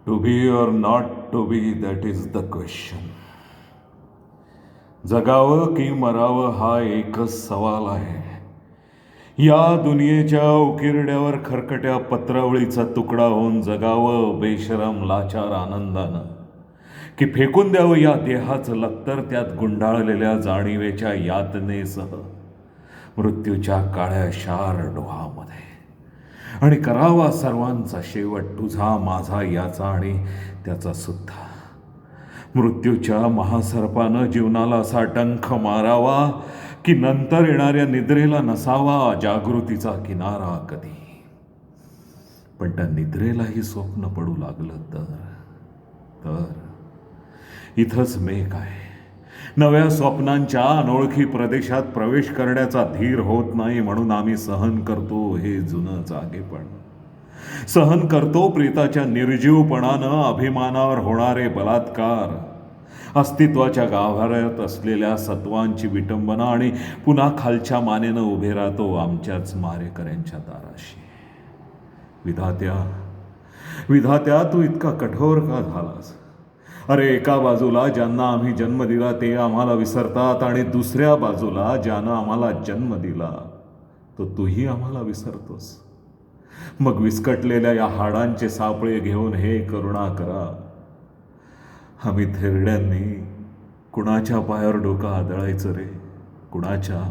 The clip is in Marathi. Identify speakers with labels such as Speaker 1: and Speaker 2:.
Speaker 1: To be or not to be, that is the question. जगावं की मरावं हा एकच सवाल आहे. या दुनियेच्या उकिरड्यावर खरकट्या पत्रावळीचा तुकडा होऊन जगावं बेशरम लाचार आनंदानं, की फेकून द्यावं या देहाचं लक्तर त्यात गुंडाळलेल्या जाणीवेच्या यातनेसह मृत्यूच्या काळ्या शार डोहामध्ये, आणि करावा सर्वांचा शेवट तुझा माझा याचा आणि त्याचा सुद्धा. मृत्यूच्या महासर्पानं जीवनाला असा डंख मारावा की नंतर येणाऱ्या निद्रेला नसावा जागृतीचा किनारा कधी. पण त्या निद्रेलाही स्वप्न पडू लागलं तर इथंच मेघ आहे. नव्या स्वप्नांच्या अनोळखी प्रदेशात प्रवेश करण्याचा धीर होत नाही, म्हणून आम्ही सहन करतो हे जुनं जागेपण. सहन करतो प्रेताच्या निर्जीवपणानं अभिमानावर होणारे बलात्कार, अस्तित्वाच्या गाभाऱ्यात असलेल्या सत्वांची विटंबना, आणि पुन्हा खालच्या मानेनं उभे राहतो आमच्याच मारेकऱ्यांच्या दाराशी. विधात्या तू इतका कठोर का झालास? अरे, एका बाजूला ज्यांना आम्ही जन्म दिला ते आम्हाला विसरतात, आणि दुसऱ्या बाजूला ज्यानं आम्हाला जन्म दिला तो तूही आम्हाला विसरतोस. मग विस्कटलेल्या या हाडांचे सापळे घेऊन हे करुणा करा. आम्ही थेरड्यांनी कुणाच्या पायावर डोकं आदळायचं रे? कुणाच्या?